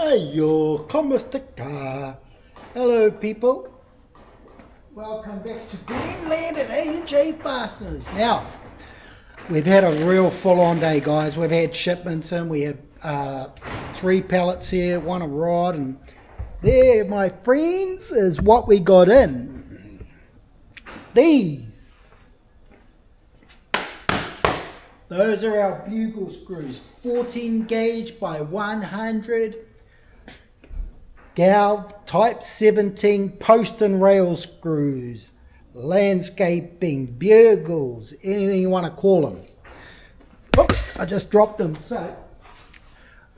Ayo, como está? Hello people, welcome back to Greenland at J Fasteners. Now, we've had a real full-on day, guys. We've had shipments in, we had 3 pallets here, 1 a rod, and there, my friends, is what we got in. Those are our bugle screws, 14 gauge by 100 galv type 17 post and rail screws, landscaping, bugles, anything you want to call them. Oops, I just dropped them. So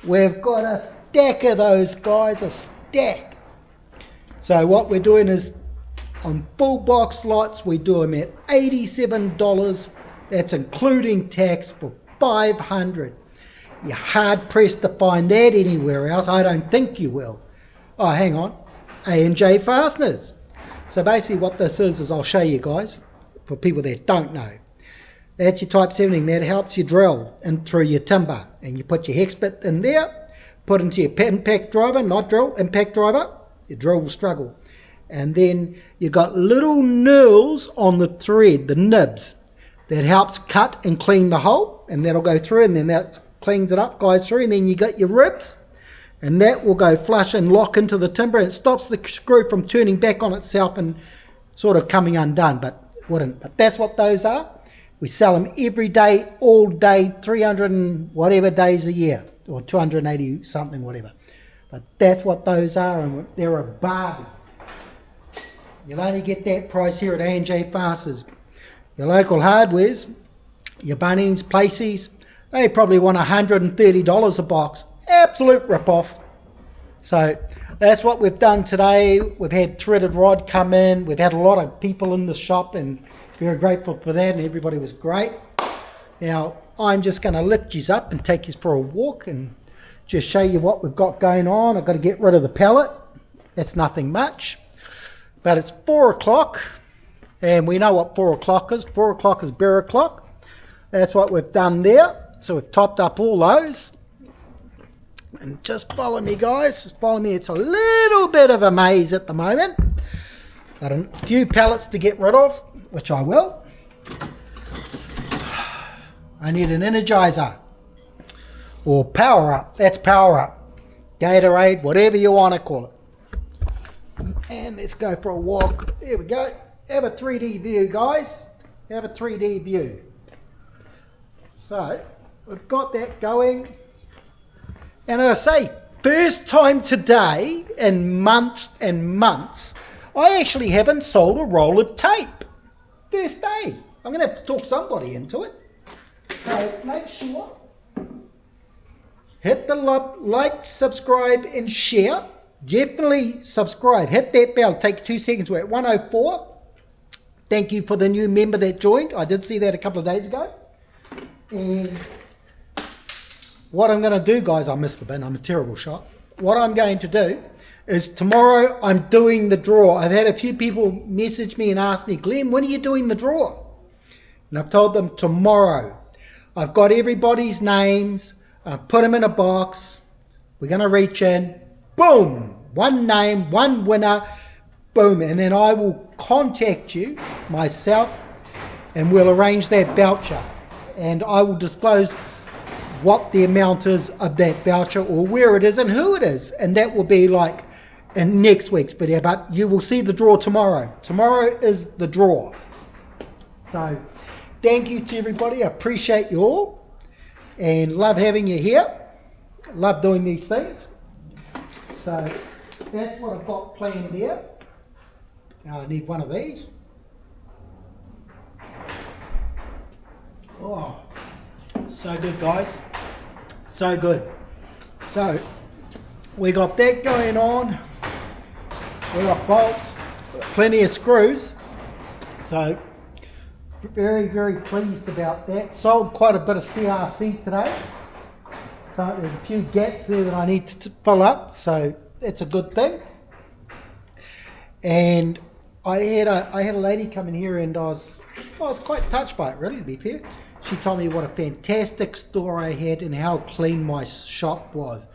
we've got a stack of those guys, a stack. So what we're doing is on full box lots, we do them at $87. That's including tax for $500. You're hard pressed to find that anywhere else. I don't think you will. Oh, hang on. J Fasteners. So basically what this is I'll show you guys, for people that don't know. That's your type 17. That helps you drill in through your timber. And you put your hex bit in there, put into your impact driver, not drill, impact driver. Your drill will struggle. And then you got little knurls on the thread, the nibs, that helps cut and clean the hole, and that'll go through, and then that cleans it up, goes through, and then you got your ribs, and that will go flush and lock into the timber, and it stops the screw from turning back on itself and sort of coming undone, but it wouldn't. But that's what those are. We sell them every day, all day, 300 and whatever days a year, or 280 something, whatever. But that's what those are, and they're a bargain. You'll only get that price here at J Fasteners. Your local hardwares, your Bunnings, Places, they probably want $130 a box. Absolute rip-off. So that's what we've done today. We've had threaded rod come in. We've had a lot of people in the shop, and very grateful for that, and everybody was great. Now, I'm just going to lift you up and take you for a walk and just show you what we've got going on. I've got to get rid of the pallet. That's nothing much. But it's 4 o'clock. And we know what 4 o'clock is. 4 o'clock is bear o'clock. That's what we've done there. So we've topped up all those. And just follow me, guys. Just follow me. It's a little bit of a maze at the moment. Got a few pallets to get rid of, which I will. I need an energizer. Or power up. That's power up. Gatorade, whatever you want to call it. And let's go for a walk. There we go. Have a 3D view, guys. Have a 3D view. So, we've got that going. And I say, first time today in months and months, I actually haven't sold a roll of tape. First day. I'm going to have to talk somebody into it. So, make sure. Hit the like, subscribe, and share. Definitely subscribe. Hit that bell. Take 2 seconds. We're at 104. Thank you for the new member that joined. I did see that a couple of days ago. And what I'm going to do, guys, I missed the bin. I'm a terrible shot. What I'm going to do is tomorrow I'm doing the draw. I've had a few people message me and ask me, Glenn, when are you doing the draw? And I've told them tomorrow. I've got everybody's names. I've put them in a box. We're going to reach in. Boom. One name, one winner. Boom. And then I will contact you, myself, and we'll arrange that voucher. And I will disclose what the amount is of that voucher, or where it is and who it is. And that will be like in next week's video. But you will see the draw tomorrow. Tomorrow is the draw. So thank you to everybody. I appreciate you all. And love having you here. Love doing these things. So that's what I've got planned there. Now I need one of these. Oh, so good, guys. So good. So we got that going on. We got bolts, plenty of screws. So very, very pleased about that. Sold quite a bit of CRC today. So there's a few gaps there that I need to fill up. So that's a good thing. And I had a lady come in here, and I was quite touched by it, really, to be fair. She told me what a fantastic store I had and how clean my shop was.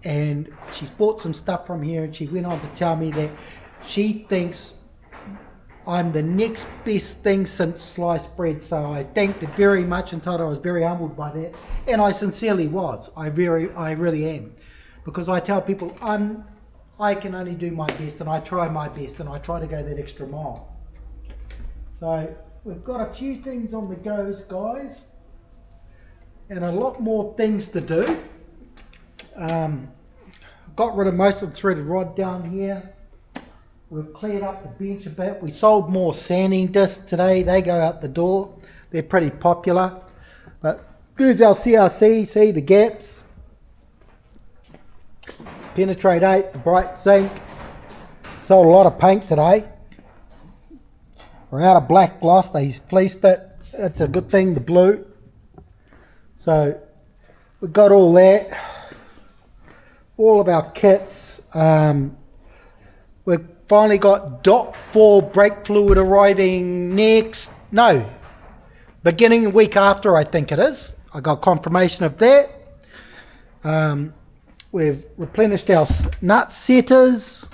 and she's bought some stuff from here, and she went on to tell me that she thinks I'm the next best thing since sliced bread. So I thanked her very much and told her I was very humbled by that, and I sincerely was. I really am, because I tell people I can only do my best, and I try my best, and I try to go that extra mile. So we've got a few things on the goes, guys, and a lot more things to do. Got rid of most of the threaded rod down here. We've cleared up the bench a bit. We sold more sanding discs today. They go out the door. They're pretty popular. But here's our CRC. See the gaps. Penetrate 8, the bright zinc. Sold a lot of paint today. We're out of black gloss. They fleeced it. That's a good thing, the blue. So we've got all that. All of our kits. We've finally got .4 brake fluid arriving beginning a week after, I think it is. I got confirmation of that. We've replenished our nut setters.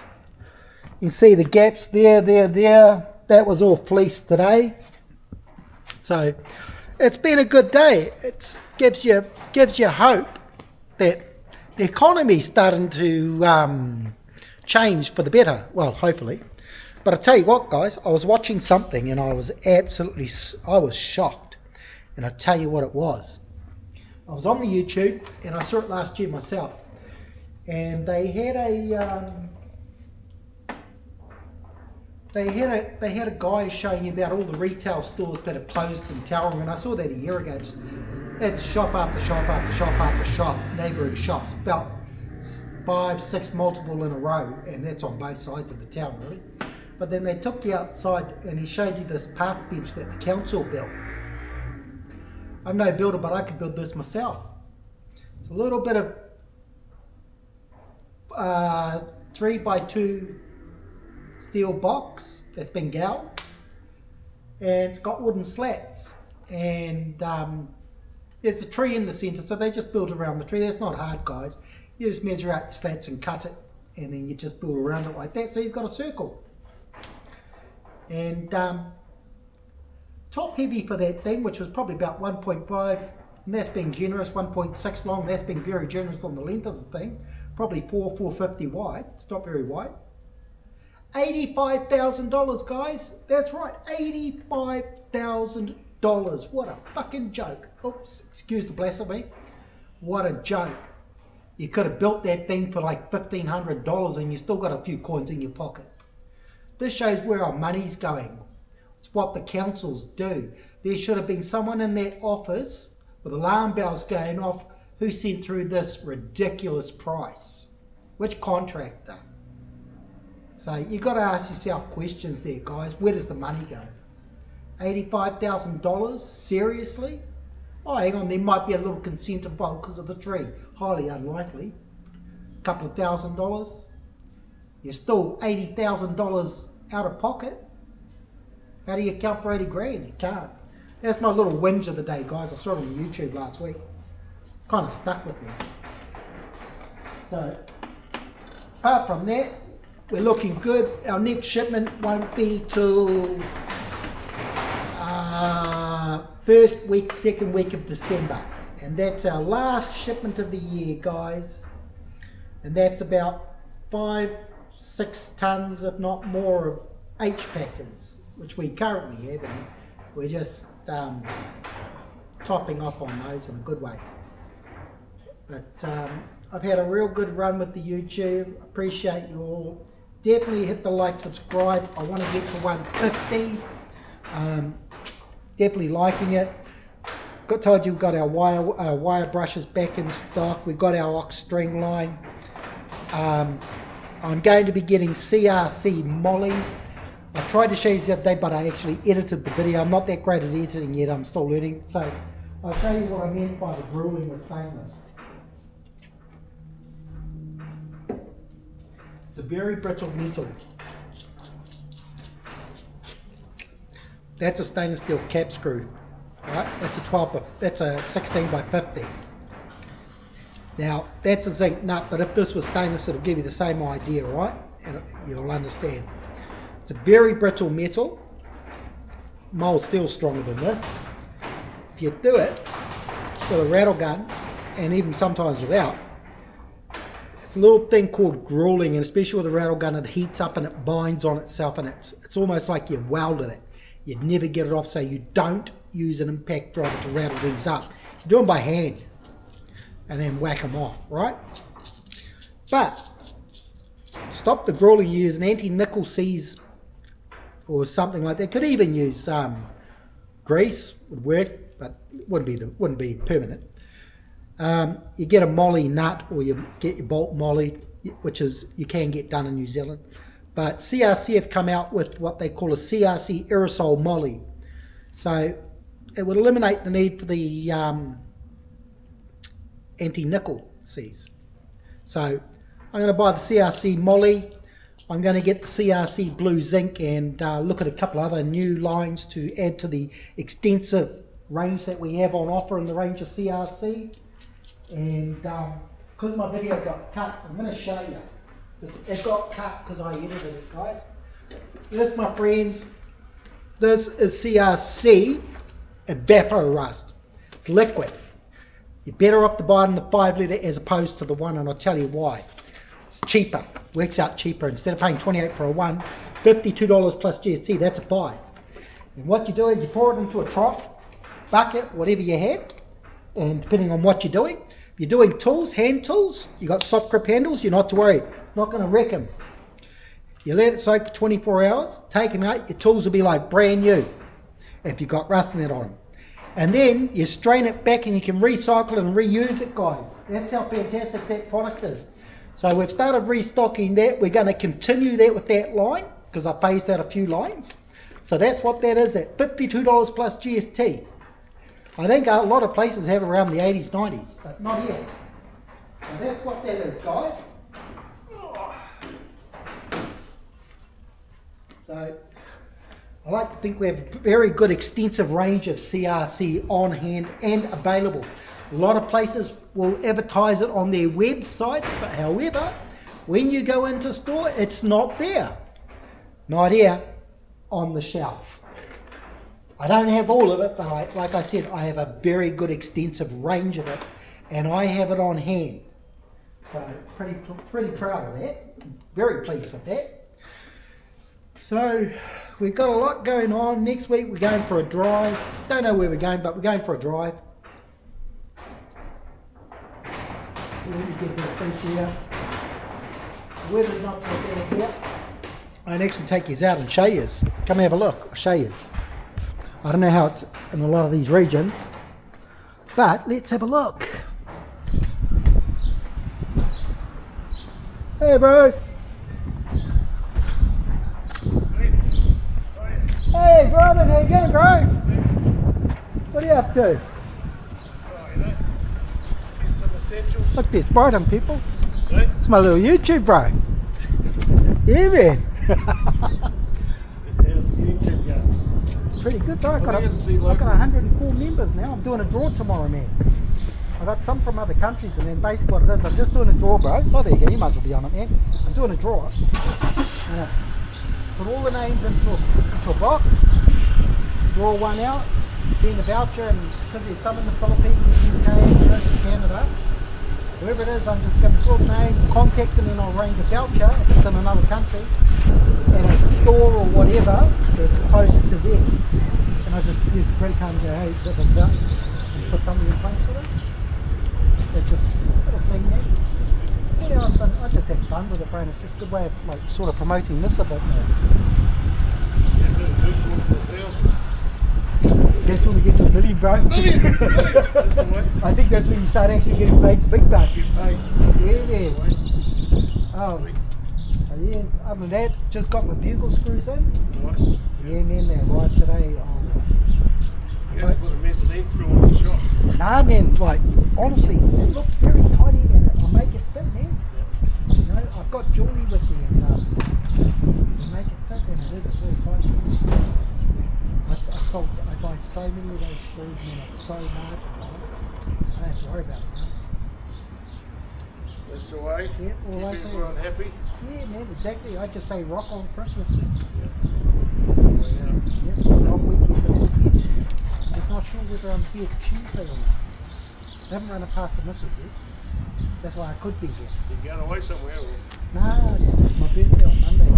You can see the gaps there. That was all fleeced today. So it's been a good day. It gives you hope that the economy's starting to change for the better. Well, hopefully. But I tell you what, guys, I was watching something and I was shocked. And I tell you what it was. I was on the YouTube and I saw it last year myself. And they had a guy showing you about all the retail stores that have closed in Tauranga, and I saw that a year ago. It's shop after shop after shop after shop, neighbouring shops, about 5, 6 multiple in a row, and that's on both sides of the town really. But then they took you outside and he showed you this park bench that the council built. I'm no builder, but I could build this myself. It's a little bit of 3x2 steel box that's been gouged, and it's got wooden slats, and there's a tree in the centre, so they just built around the tree. That's not hard, guys. You just measure out the slats and cut it, and then you just build around it like that, so you've got a circle. And top heavy for that thing, which was probably about 1.5, and that's being generous, 1.6 long, that's being very generous on the length of the thing, probably 450 wide, it's not very wide. $85,000, guys. That's right, $85,000. What a fucking joke. Oops, excuse the blasphemy. What a joke. You could have built that thing for like $1,500 and you still got a few coins in your pocket. This shows where our money's going. It's what the councils do. There should have been someone in that office with alarm bells going off who sent through this ridiculous price. Which contractor? So you got to ask yourself questions there, guys. Where does the money go? $85,000? Seriously? Oh, hang on, there might be a little consent involved because of the tree. Highly unlikely. A couple of $1,000. You're still $80,000 out of pocket. How do you account for 80 grand? You can't. That's my little whinge of the day, guys. I saw it on YouTube last week. Kind of stuck with me. So, apart from that, we're looking good. Our next shipment won't be till first week, second week of December. And that's our last shipment of the year, guys. And that's about 5-6 tons, if not more, of H-packers, which we currently have, and we're just topping up on those in a good way. But I've had a real good run with the YouTube. Appreciate you all. Definitely hit the like, subscribe. I want to get to 150. Definitely liking it. Told you we've got our wire brushes back in stock. We've got our ox string line. I'm going to be getting CRC molly. I tried to show you the other day, but I actually edited the video. I'm not that great at editing yet. I'm still learning. So I'll show you what I meant by the grueling with stainless. It's a very brittle metal. That's a stainless steel cap screw. Right? That's a 16 by 50. Now, that's a zinc nut, but if this was stainless, it'll give you the same idea, right? And you'll understand. It's a very brittle metal. Mild steel stronger than this. If you do it with a rattle gun, and even sometimes without, it's a little thing called grueling, and especially with a rattle gun, it heats up and it binds on itself, and it's almost like you welded it. You'd never get it off, so you don't use an impact driver to rattle these up. You do them by hand, and then whack them off, right? But stop the grueling, you use an anti-nickel seize or something like that. Could even use grease, would work, but wouldn't be permanent. You get a molly nut, or you get your bolt molly, which is you can get done in New Zealand. But CRC have come out with what they call a CRC aerosol molly. So it would eliminate the need for the anti-nickel seize. So I'm going to buy the CRC molly. I'm going to get the CRC blue zinc and look at a couple other new lines to add to the extensive range that we have on offer in the range of CRC. And because my video got cut, I'm going to show you. It got cut because I edited it, guys. This, my friends, this is CRC Evapor Rust. It's liquid. You're better off to buy it in the 5 litre as opposed to the 1, and I'll tell you why. It's cheaper. Works out cheaper. Instead of paying $28 for a 1, $52 plus GST, that's a buy. And what you do is you pour it into a trough, bucket, whatever you have, and depending on what you're doing. If you're doing tools, hand tools, you got soft grip handles, you're not to worry. It's not going to wreck them. You let it soak for 24 hours, take them out, your tools will be like brand new if you've got rust in it on them. And then you strain it back and you can recycle and reuse it, guys. That's how fantastic that product is. So we've started restocking that. We're going to continue that with that line because I phased out a few lines. So that's what that is at $52 plus GST. I think a lot of places have around the 80s, 90s, but not here. So that's what that is, guys. So I like to think we have a very good extensive range of CRC on hand and available. A lot of places will advertise it on their websites, but however, when you go into store, it's not there. Not here on the shelf. I don't have all of it, but like I said, I have a very good extensive range of it, and I have it on hand. So pretty proud of that. Very pleased with that. So we've got a lot going on. Next week we're going for a drive. Don't know where we're going, but we're going for a drive. Let me get that fish here. The weather's not so bad here. I can actually take you out and show you. Come have a look. I'll show you. I don't know how it's in a lot of these regions, but let's have a look. Hey, bro. Hey, brother, how you going, bro? What are you up to? Look, there's Brighton people. It's my little YouTube, bro. Yeah, man. Pretty good, bro. I've got 104 members now. I'm doing a draw tomorrow, man. I've got some from other countries, and then basically what it is, I'm just doing a draw, bro. Oh, there you go. You might as well be on it, man. I'm doing a draw. Put all the names into a box, draw one out, send the voucher, and because there's some in the Philippines, UK, Canada, whoever it is, I'm just going to draw the name, contact them, and I'll arrange a voucher if it's in another country, and a store or whatever that's close to them. And I just use the credit card and go, hey, and put something in place for them. It's just a little thing there. What else? I just have fun with it, bro. It's just a good way of like sort of promoting this a bit more. That's when we get to $1 million, bro. I think that's when you start actually getting paid the big bucks. Yeah, man. Oh, yeah. Other than that, just got my bugle screws in. Nice. Yeah, man. They arrived today. You have to put a mezzanine through on the shop. Nah, man. Like honestly, it looks very tidy, and I'll make it fit, man. You know, I've got jewelry with me, and I'll make it fit, and it is very tidy. I buy so many of those screws, man. It's so marginal. I don't have to worry about it, man. That's the way. Yeah, well, I Keep say- everyone happy. Yeah, man, exactly. I just say rock on Christmas. Way out. Yeah, rock weekend this weekend. Just not sure whether I'm here Tuesday or not. I haven't run it past the missus yet. That's why I could be here. You're going away somewhere or No, it's my birthday on Monday.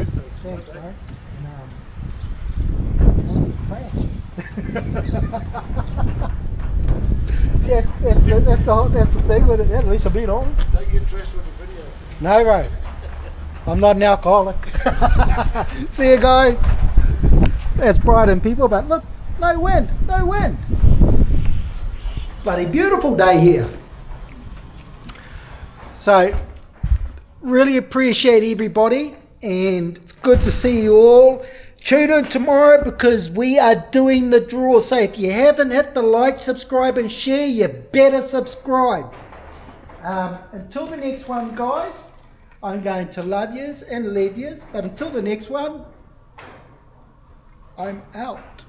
birthday? Thanks, Monday? bro. And crash. Yes, that's the thing with it. At least I'm being honest. Don't get dressed with the video. No, bro. I'm not an alcoholic. See you guys. That's Brighton people, but look, no wind, no wind. Bloody beautiful day here. So, really appreciate everybody, and it's good to see you all. Tune in tomorrow because we are doing the draw. So if you haven't hit the like, subscribe and share, you better subscribe. Until the next one, guys, I'm going to love yous and leave yous. But until the next one, I'm out.